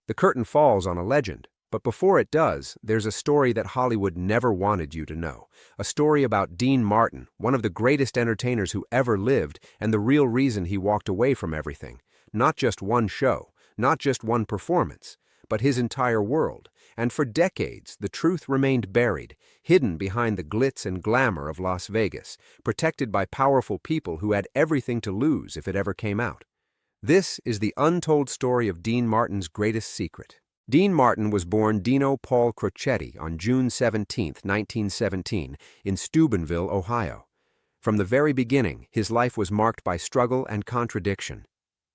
The curtain falls on a legend, but before it does, there's a story that Hollywood never wanted you to know. A story about Dean Martin, one of the greatest entertainers who ever lived, and the real reason he walked away from everything. Not just one show, not just one performance, but his entire world. And for decades, the truth remained buried, hidden behind the glitz and glamour of Las Vegas, protected by powerful people who had everything to lose if it ever came out. This is the untold story of Dean Martin's greatest secret. Dean Martin was born Dino Paul Crocetti on June 17, 1917, in Steubenville, Ohio. From the very beginning, his life was marked by struggle and contradiction.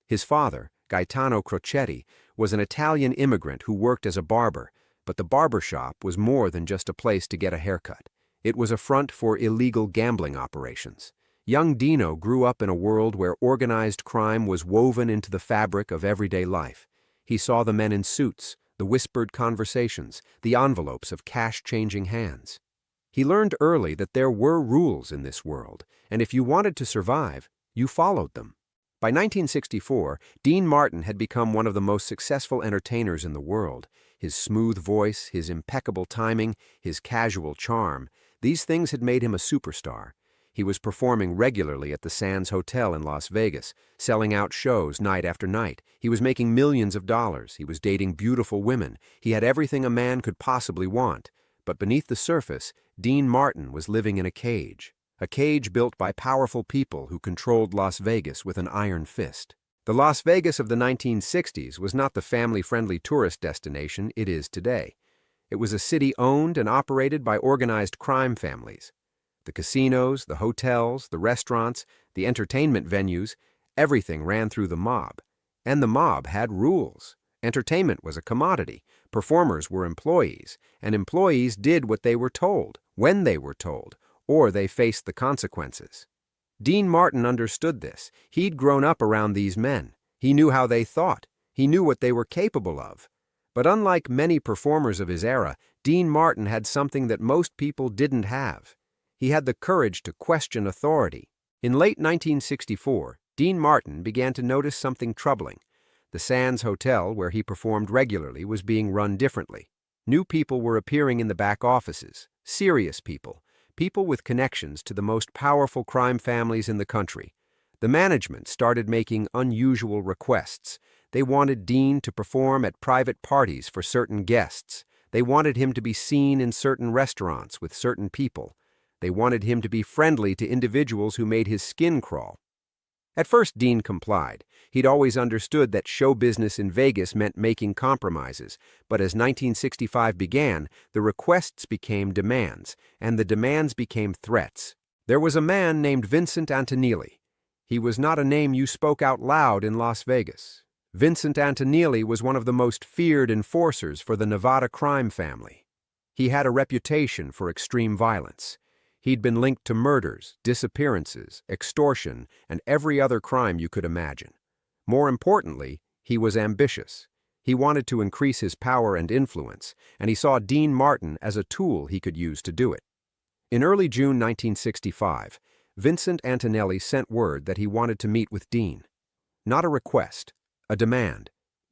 His father, Gaetano Crocetti, was an Italian immigrant who worked as a barber, but the barber shop was more than just a place to get a haircut. It was a front for illegal gambling operations. Young Dino grew up in a world where organized crime was woven into the fabric of everyday life. He saw the men in suits, the whispered conversations, the envelopes of cash-changing hands. He learned early that there were rules in this world, and if you wanted to survive, you followed them. By 1964, Dean Martin had become one of the most successful entertainers in the world. His smooth voice, his impeccable timing, his casual charm, these things had made him a superstar. He was performing regularly at the Sands Hotel in Las Vegas, selling out shows night after night. He was making millions of dollars. He was dating beautiful women. He had everything a man could possibly want. But beneath the surface, Dean Martin was living in a cage built by powerful people who controlled Las Vegas with an iron fist. The Las Vegas of the 1960s was not the family-friendly tourist destination it is today. It was a city owned and operated by organized crime families. The casinos, the hotels, the restaurants, the entertainment venues, everything ran through the mob. And the mob had rules. Entertainment was a commodity. Performers were employees, and employees did what they were told, when they were told, or they faced the consequences. Dean Martin understood this. He'd grown up around these men. He knew how they thought. He knew what they were capable of. But unlike many performers of his era, Dean Martin had something that most people didn't have. He had the courage to question authority. In late 1964, Dean Martin began to notice something troubling. The Sands Hotel, where he performed regularly, was being run differently. New people were appearing in the back offices, serious people with connections to the most powerful crime families in the country. The management started making unusual requests. They wanted Dean to perform at private parties for certain guests. They wanted him to be seen in certain restaurants with certain people. They wanted him to be friendly to individuals who made his skin crawl. At first, Dean complied. He'd always understood that show business in Vegas meant making compromises, but as 1965 began, the requests became demands, and the demands became threats. There was a man named Vincent Antonelli. He was not a name you spoke out loud in Las Vegas. Vincent Antonelli was one of the most feared enforcers for the Nevada crime family. He had a reputation for extreme violence. He'd been linked to murders, disappearances, extortion, and every other crime you could imagine. More importantly, he was ambitious. He wanted to increase his power and influence, and he saw Dean Martin as a tool he could use to do it. In early June 1965, Vincent Antonelli sent word that he wanted to meet with Dean. Not a request, a demand.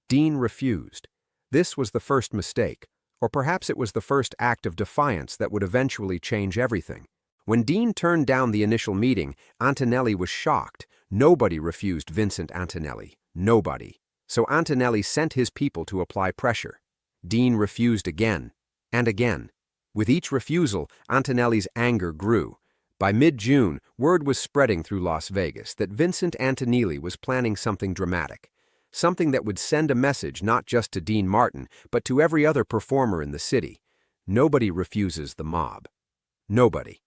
Dean refused. This was the first mistake, or perhaps it was the first act of defiance that would eventually change everything. When Dean turned down the initial meeting, Antonelli was shocked. Nobody refused Vincent Antonelli. Nobody. So Antonelli sent his people to apply pressure. Dean refused again and again. With each refusal, Antonelli's anger grew. By mid-June, word was spreading through Las Vegas that Vincent Antonelli was planning something dramatic. Something that would send a message not just to Dean Martin, but to every other performer in the city. Nobody refuses the mob. Nobody.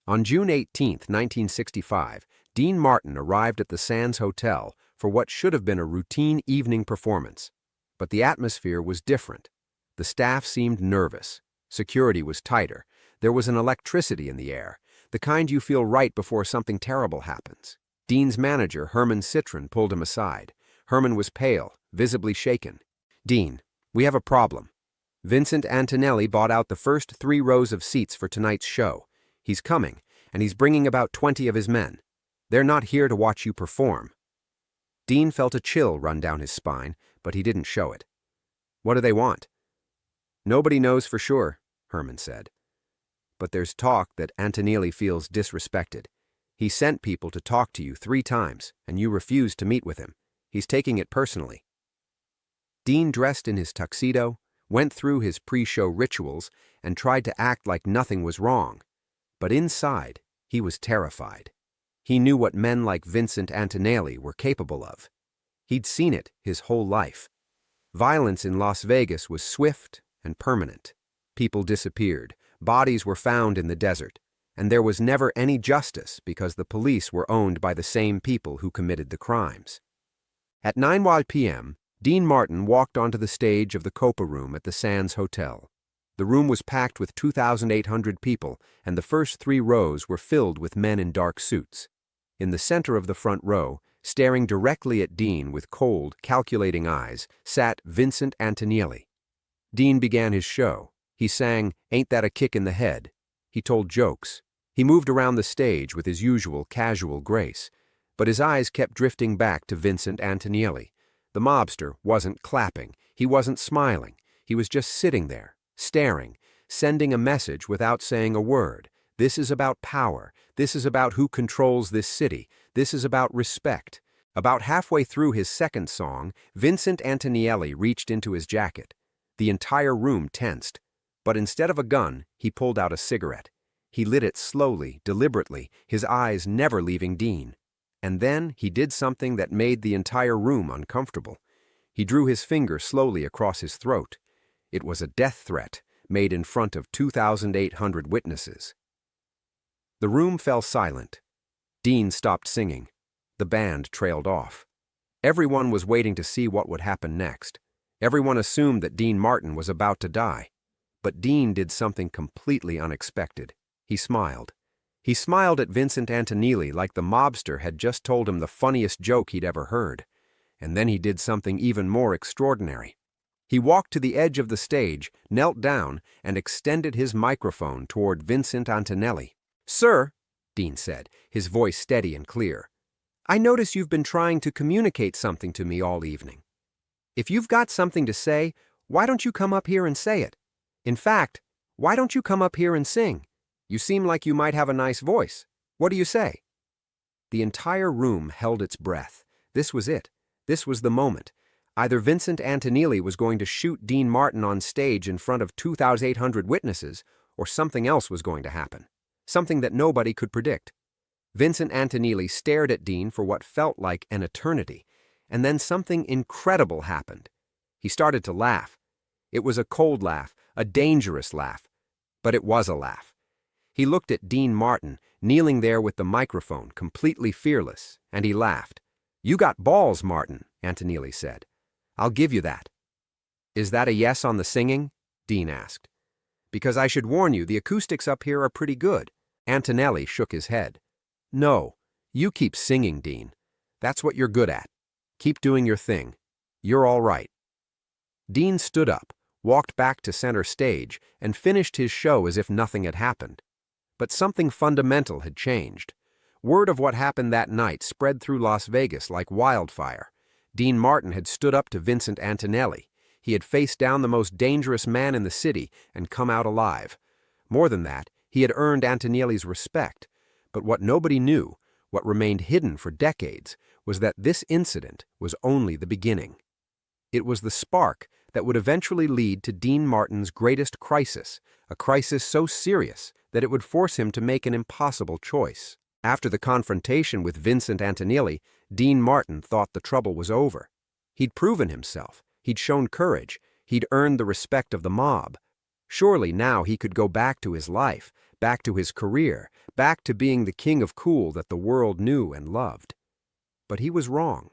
On June 18, 1965, Dean Martin arrived at the Sands Hotel for what should have been a routine evening performance. But the atmosphere was different. The staff seemed nervous. Security was tighter. There was an electricity in the air, the kind you feel right before something terrible happens. Dean's manager, Herman Citron, pulled him aside. Herman was pale, visibly shaken. "Dean, we have a problem. Vincent Antonelli bought out the first 3 rows of seats for tonight's show. He's coming, and he's bringing about 20 of his men. They're not here to watch you perform." Dean felt a chill run down his spine, but he didn't show it. What do they want? Nobody knows for sure, Herman said. But there's talk that Antonelli feels disrespected. He sent people to talk to you 3 times, and you refused to meet with him. He's taking it personally. Dean dressed in his tuxedo, went through his pre-show rituals, and tried to act like nothing was wrong. But inside, he was terrified. He knew what men like Vincent Antonelli were capable of. He'd seen it his whole life. Violence in Las Vegas was swift and permanent. People disappeared, bodies were found in the desert, and there was never any justice because the police were owned by the same people who committed the crimes. At 9 p.m., Dean Martin walked onto the stage of the Copa Room at the Sands Hotel. The room was packed with 2,800 people, and the first 3 rows were filled with men in dark suits. In the center of the front row, staring directly at Dean with cold, calculating eyes, sat Vincent Antonelli. Dean began his show. He sang, "Ain't That a Kick in the Head?" He told jokes. He moved around the stage with his usual casual grace, but his eyes kept drifting back to Vincent Antonelli. The mobster wasn't clapping. He wasn't smiling. He was just sitting there, staring, sending a message without saying a word. This is about power. This is about who controls this city. This is about respect. About halfway through his second song, Vincent Antonelli reached into his jacket. The entire room tensed. But instead of a gun, he pulled out a cigarette. He lit it slowly, deliberately, his eyes never leaving Dean. And then he did something that made the entire room uncomfortable. He drew his finger slowly across his throat. It was a death threat, made in front of 2,800 witnesses. The room fell silent. Dean stopped singing. The band trailed off. Everyone was waiting to see what would happen next. Everyone assumed that Dean Martin was about to die. But Dean did something completely unexpected. He smiled. He smiled at Vincent Antonelli like the mobster had just told him the funniest joke he'd ever heard. And then he did something even more extraordinary. He walked to the edge of the stage, knelt down, and extended his microphone toward Vincent Antonelli. "Sir," Dean said, his voice steady and clear, "I notice you've been trying to communicate something to me all evening. If you've got something to say, why don't you come up here and say it? In fact, why don't you come up here and sing? You seem like you might have a nice voice. What do you say?" The entire room held its breath. This was it. This was the moment. Either Vincent Antonelli was going to shoot Dean Martin on stage in front of 2,800 witnesses, or something else was going to happen. Something that nobody could predict. Vincent Antonelli stared at Dean for what felt like an eternity, and then something incredible happened. He started to laugh. It was a cold laugh, a dangerous laugh, but it was a laugh. He looked at Dean Martin, kneeling there with the microphone, completely fearless, and he laughed. "You got balls, Martin," Antonelli said. "I'll give you that." "Is that a yes on the singing?" Dean asked. "Because I should warn you, the acoustics up here are pretty good." Antonelli shook his head. "No, you keep singing, Dean. That's what you're good at. Keep doing your thing. You're all right." Dean stood up, walked back to center stage, and finished his show as if nothing had happened. But something fundamental had changed. Word of what happened that night spread through Las Vegas like wildfire. Dean Martin had stood up to Vincent Antonelli. He had faced down the most dangerous man in the city and come out alive. More than that, he had earned Antonelli's respect. But what nobody knew, what remained hidden for decades, was that this incident was only the beginning. It was the spark that would eventually lead to Dean Martin's greatest crisis, a crisis so serious that it would force him to make an impossible choice. After the confrontation with Vincent Antonelli, Dean Martin thought the trouble was over. He'd proven himself. He'd shown courage. He'd earned the respect of the mob. Surely now he could go back to his life, back to his career, back to being the king of cool that the world knew and loved. But he was wrong.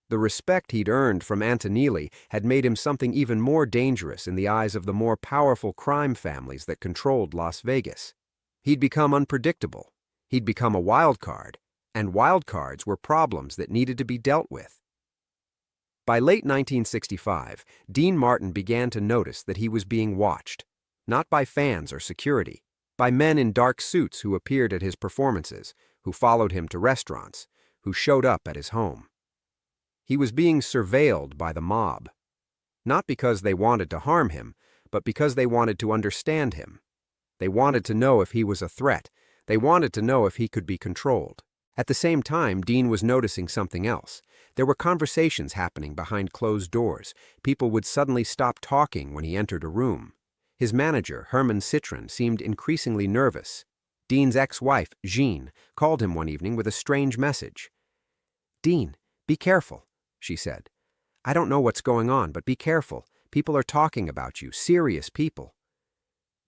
The respect he'd earned from Antonelli had made him something even more dangerous in the eyes of the more powerful crime families that controlled Las Vegas. He'd become unpredictable. He'd become a wild card, and wild cards were problems that needed to be dealt with. By late 1965, Dean Martin began to notice that he was being watched, not by fans or security, by men in dark suits who appeared at his performances, who followed him to restaurants, who showed up at his home. He was being surveilled by the mob. Not because they wanted to harm him, but because they wanted to understand him. They wanted to know if he was a threat. They wanted to know if he could be controlled. At the same time, Dean was noticing something else. There were conversations happening behind closed doors. People would suddenly stop talking when he entered a room. His manager, Herman Citron, seemed increasingly nervous. Dean's ex-wife, Jean, called him one evening with a strange message. "Dean, be careful," she said. "I don't know what's going on, but be careful. People are talking about you, serious people."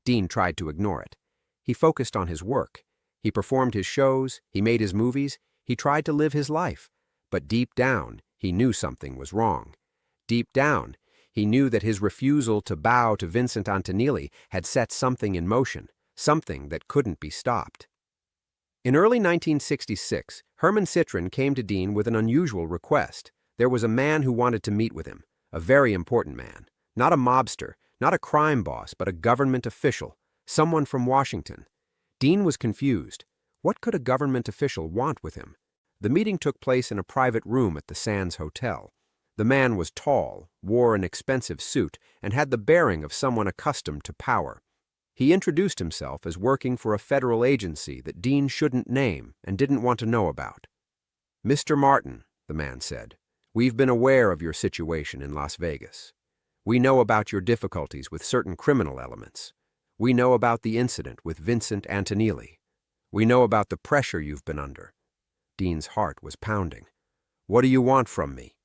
Dean tried to ignore it. He focused on his work. He performed his shows, he made his movies, he tried to live his life. But deep down, he knew something was wrong. Deep down, he knew that his refusal to bow to Vincent Antonelli had set something in motion, something that couldn't be stopped. In early 1966, Herman Citron came to Dean with an unusual request. There was a man who wanted to meet with him, a very important man. Not a mobster, not a crime boss, but a government official, someone from Washington. Dean was confused. What could a government official want with him? The meeting took place in a private room at the Sands Hotel. The man was tall, wore an expensive suit, and had the bearing of someone accustomed to power. He introduced himself as working for a federal agency that Dean shouldn't name and didn't want to know about. "Mr. Martin," the man said, "we've been aware of your situation in Las Vegas. We know about your difficulties with certain criminal elements. We know about the incident with Vincent Antonelli. We know about the pressure you've been under." Dean's heart was pounding. "What do you want from me?"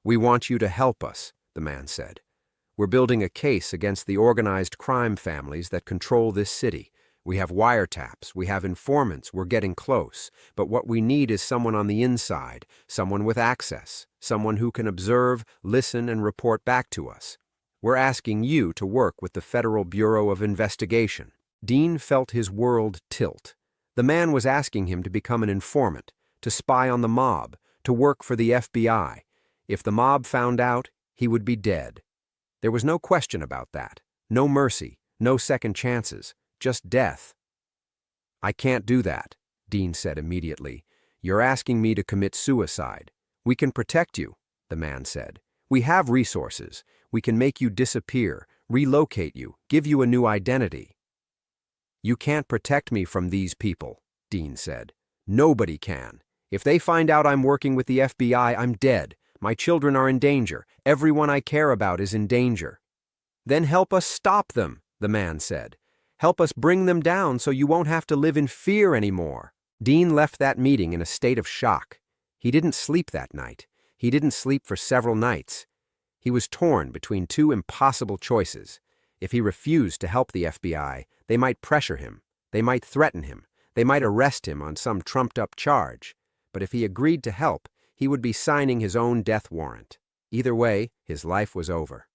"We want you to help us," the man said. "We're building a case against the organized crime families that control this city. We have wiretaps, we have informants, we're getting close. But what we need is someone on the inside, someone with access, someone who can observe, listen, and report back to us. We're asking you to work with the Federal Bureau of Investigation." Dean felt his world tilt. The man was asking him to become an informant, to spy on the mob, to work for the FBI. If the mob found out, he would be dead. There was no question about that. No mercy, no second chances, just death. "I can't do that," Dean said immediately. "You're asking me to commit suicide. We can protect you," the man said. "We have resources. We can make you disappear, relocate you, give you a new identity." "You can't protect me from these people," Dean said. "Nobody can. If they find out I'm working with the FBI, I'm dead. My children are in danger. Everyone I care about is in danger." "Then help us stop them," the man said. "Help us bring them down so you won't have to live in fear anymore." Dean left that meeting in a state of shock. He didn't sleep that night. He didn't sleep for several nights. He was torn between two impossible choices. If he refused to help the FBI, they might pressure him, they might threaten him, they might arrest him on some trumped-up charge. But if he agreed to help, he would be signing his own death warrant. Either way, his life was over.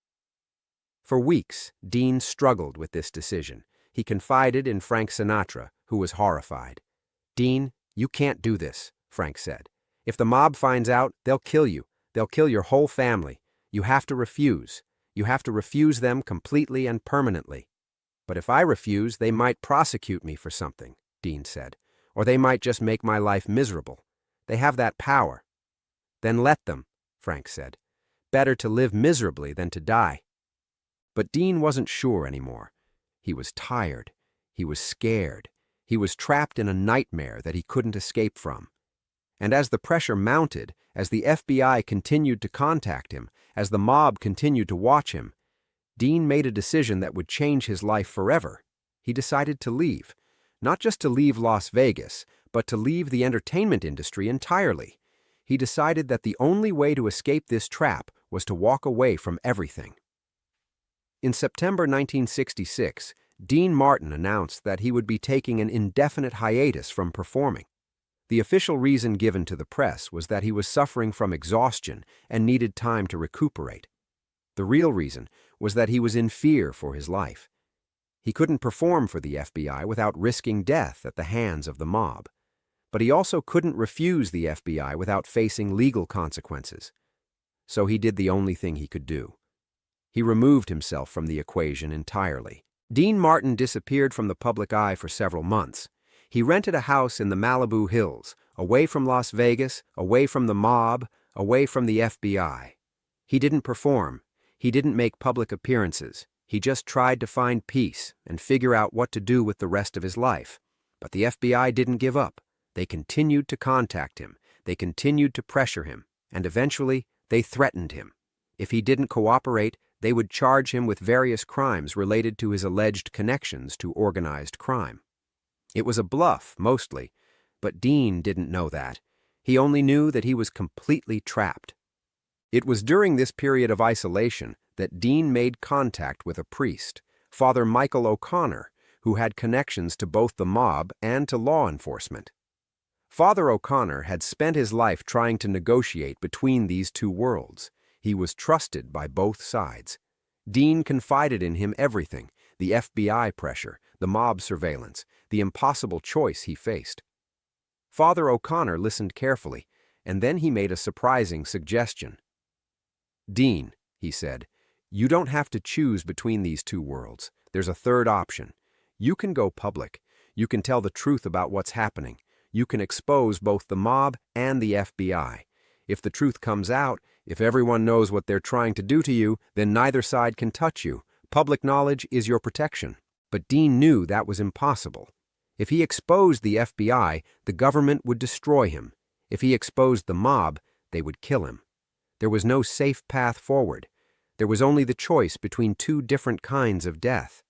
For weeks, Dean struggled with this decision. He confided in Frank Sinatra, who was horrified. "Dean, you can't do this," Frank said. "If the mob finds out, they'll kill you. They'll kill your whole family. You have to refuse. You have to refuse them completely and permanently." "But if I refuse, they might prosecute me for something," Dean said. "Or they might just make my life miserable. They have that power." "Then let them," Frank said. "Better to live miserably than to die." But Dean wasn't sure anymore. He was tired. He was scared. He was trapped in a nightmare that he couldn't escape from. And as the pressure mounted, as the FBI continued to contact him, as the mob continued to watch him, Dean made a decision that would change his life forever. He decided to leave. Not just to leave Las Vegas, but to leave the entertainment industry entirely. He decided that the only way to escape this trap was to walk away from everything. In September 1966, Dean Martin announced that he would be taking an indefinite hiatus from performing. The official reason given to the press was that he was suffering from exhaustion and needed time to recuperate. The real reason was that he was in fear for his life. He couldn't perform for the FBI without risking death at the hands of the mob. But he also couldn't refuse the FBI without facing legal consequences. So he did the only thing he could do. He removed himself from the equation entirely. Dean Martin disappeared from the public eye for several months. He rented a house in the Malibu Hills, away from Las Vegas, away from the mob, away from the FBI. He didn't perform. He didn't make public appearances. He just tried to find peace and figure out what to do with the rest of his life. But the FBI didn't give up. They continued to contact him. They continued to pressure him. And eventually, they threatened him. If he didn't cooperate, they would charge him with various crimes related to his alleged connections to organized crime. It was a bluff, mostly, but Dean didn't know that. He only knew that he was completely trapped. It was during this period of isolation that Dean made contact with a priest, Father Michael O'Connor, who had connections to both the mob and to law enforcement. Father O'Connor had spent his life trying to negotiate between these two worlds. He was trusted by both sides. Dean confided in him everything: the FBI pressure, the mob surveillance, the impossible choice he faced. Father O'Connor listened carefully, and then he made a surprising suggestion. "Dean," he said, "you don't have to choose between these two worlds. There's a third option. You can go public. You can tell the truth about what's happening. You can expose both the mob and the FBI. If the truth comes out, if everyone knows what they're trying to do to you, then neither side can touch you. Public knowledge is your protection." But Dean knew that was impossible. If he exposed the FBI, the government would destroy him. If he exposed the mob, they would kill him. There was no safe path forward. There was only the choice between two different kinds of death.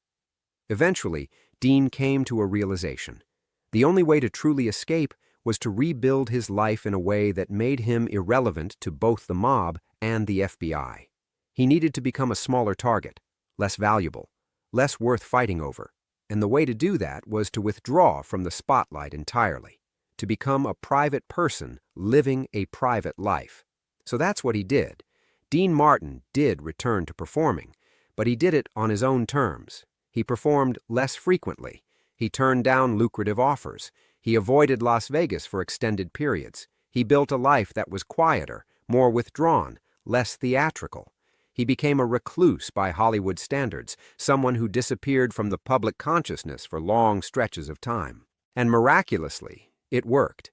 Eventually, Dean came to a realization. The only way to truly escape was to rebuild his life in a way that made him irrelevant to both the mob and the FBI. He needed to become a smaller target, less valuable, less worth fighting over. And the way to do that was to withdraw from the spotlight entirely, to become a private person living a private life. So that's what he did. Dean Martin did return to performing, but he did it on his own terms. He performed less frequently. He turned down lucrative offers. He avoided Las Vegas for extended periods. He built a life that was quieter, more withdrawn, less theatrical. He became a recluse by Hollywood standards, someone who disappeared from the public consciousness for long stretches of time. And miraculously, it worked.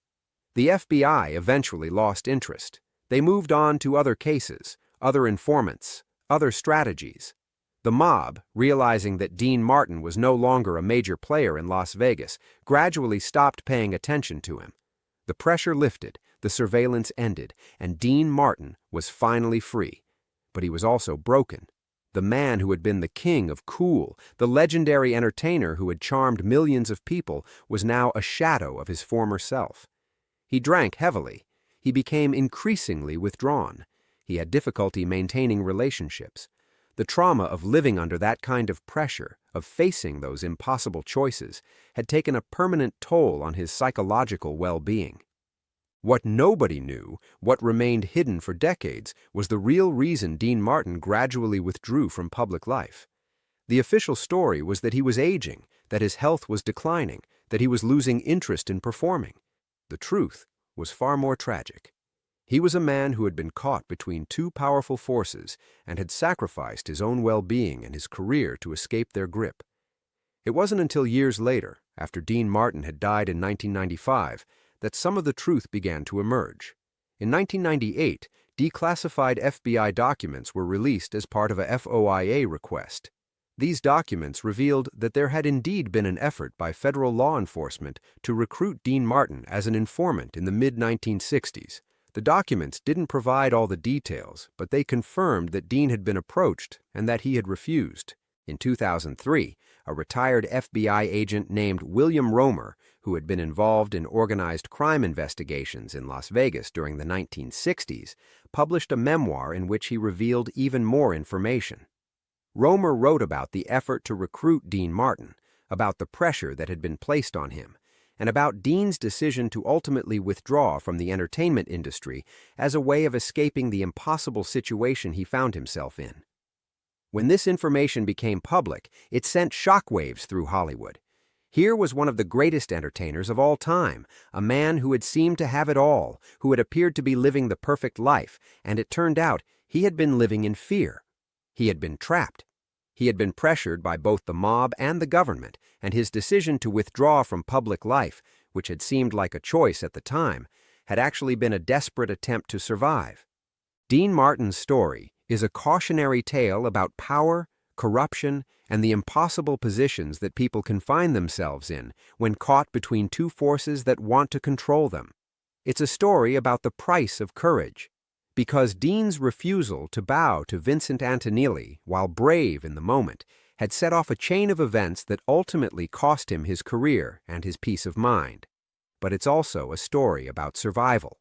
The FBI eventually lost interest. They moved on to other cases, other informants, other strategies. The mob, realizing that Dean Martin was no longer a major player in Las Vegas, gradually stopped paying attention to him. The pressure lifted, the surveillance ended, and Dean Martin was finally free. But he was also broken. The man who had been the king of cool, the legendary entertainer who had charmed millions of people, was now a shadow of his former self. He drank heavily. He became increasingly withdrawn. He had difficulty maintaining relationships. The trauma of living under that kind of pressure, of facing those impossible choices, had taken a permanent toll on his psychological well-being. What nobody knew, what remained hidden for decades, was the real reason Dean Martin gradually withdrew from public life. The official story was that he was aging, that his health was declining, that he was losing interest in performing. The truth was far more tragic. He was a man who had been caught between two powerful forces and had sacrificed his own well-being and his career to escape their grip. It wasn't until years later, after Dean Martin had died in 1995, that some of the truth began to emerge. In 1998, declassified FBI documents were released as part of a FOIA request. These documents revealed that there had indeed been an effort by federal law enforcement to recruit Dean Martin as an informant in the mid-1960s. The documents didn't provide all the details, but they confirmed that Dean had been approached and that he had refused. In 2003, a retired FBI agent named William Romer, who had been involved in organized crime investigations in Las Vegas during the 1960s, published a memoir in which he revealed even more information. Romer wrote about the effort to recruit Dean Martin, about the pressure that had been placed on him, and about Dean's decision to ultimately withdraw from the entertainment industry as a way of escaping the impossible situation he found himself in. When this information became public, it sent shockwaves through Hollywood. Here was one of the greatest entertainers of all time, a man who had seemed to have it all, who had appeared to be living the perfect life, and it turned out he had been living in fear. He had been trapped. He had been pressured by both the mob and the government, and his decision to withdraw from public life, which had seemed like a choice at the time, had actually been a desperate attempt to survive. Dean Martin's story is a cautionary tale about power, corruption, and the impossible positions that people can find themselves in when caught between two forces that want to control them. It's a story about the price of courage, because Dean's refusal to bow to Vincent Antonelli, while brave in the moment, had set off a chain of events that ultimately cost him his career and his peace of mind. But it's also a story about survival.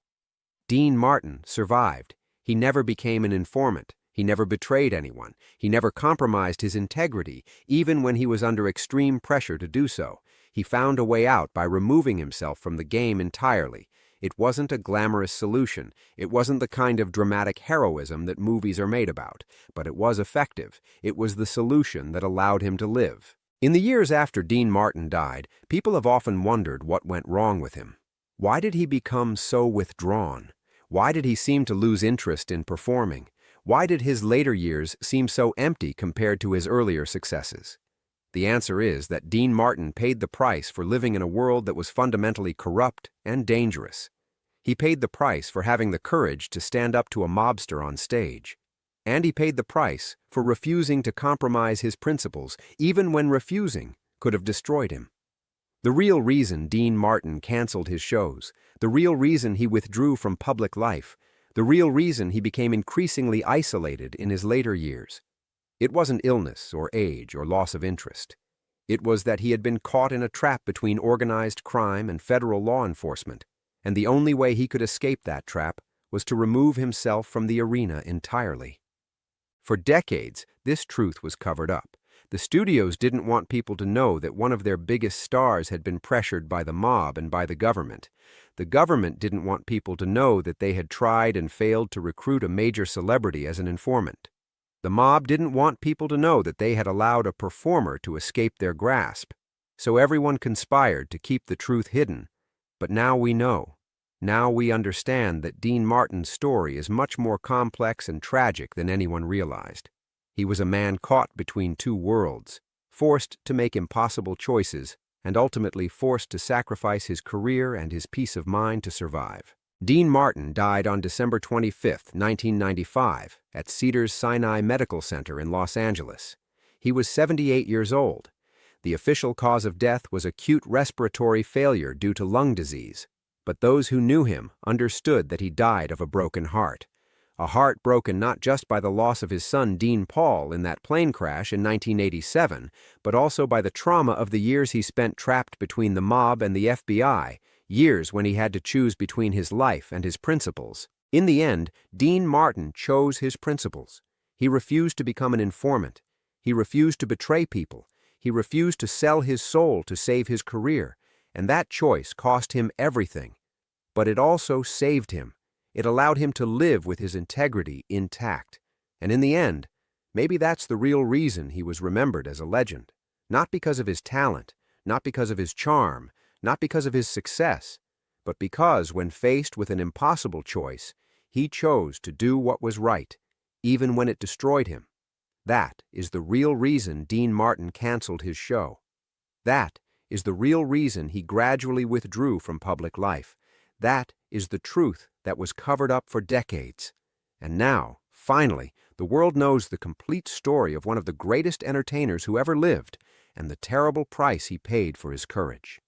Dean Martin survived. He never became an informant. He never betrayed anyone. He never compromised his integrity, even when he was under extreme pressure to do so. He found a way out by removing himself from the game entirely. It wasn't a glamorous solution. It wasn't the kind of dramatic heroism that movies are made about, but it was effective. It was the solution that allowed him to live. In the years after Dean Martin died, people have often wondered what went wrong with him. Why did he become so withdrawn? Why did he seem to lose interest in performing? Why did his later years seem so empty compared to his earlier successes? The answer is that Dean Martin paid the price for living in a world that was fundamentally corrupt and dangerous. He paid the price for having the courage to stand up to a mobster on stage. And he paid the price for refusing to compromise his principles, even when refusing could have destroyed him. The real reason Dean Martin canceled his shows, the real reason he withdrew from public life, the real reason he became increasingly isolated in his later years, it wasn't illness or age or loss of interest. It was that he had been caught in a trap between organized crime and federal law enforcement, and the only way he could escape that trap was to remove himself from the arena entirely. For decades, this truth was covered up. The studios didn't want people to know that one of their biggest stars had been pressured by the mob and by the government. The government didn't want people to know that they had tried and failed to recruit a major celebrity as an informant. The mob didn't want people to know that they had allowed a performer to escape their grasp. So everyone conspired to keep the truth hidden. But now we know. Now we understand that Dean Martin's story is much more complex and tragic than anyone realized. He was a man caught between two worlds, forced to make impossible choices, and ultimately forced to sacrifice his career and his peace of mind to survive. Dean Martin died on December 25, 1995, at Cedars-Sinai Medical Center in Los Angeles. He was 78 years old. The official cause of death was acute respiratory failure due to lung disease, but those who knew him understood that he died of a broken heart. A heart broken not just by the loss of his son Dean Paul in that plane crash in 1987, but also by the trauma of the years he spent trapped between the mob and the FBI, years when he had to choose between his life and his principles. In the end, Dean Martin chose his principles. He refused to become an informant. He refused to betray people. He refused to sell his soul to save his career, and that choice cost him everything. But it also saved him. It allowed him to live with his integrity intact. And in the end, maybe that's the real reason he was remembered as a legend. Not because of his talent, not because of his charm, not because of his success, but because when faced with an impossible choice, he chose to do what was right, even when it destroyed him. That is the real reason Dean Martin canceled his show. That is the real reason he gradually withdrew from public life. That is the truth that was covered up for decades. And now, finally, the world knows the complete story of one of the greatest entertainers who ever lived and the terrible price he paid for his courage.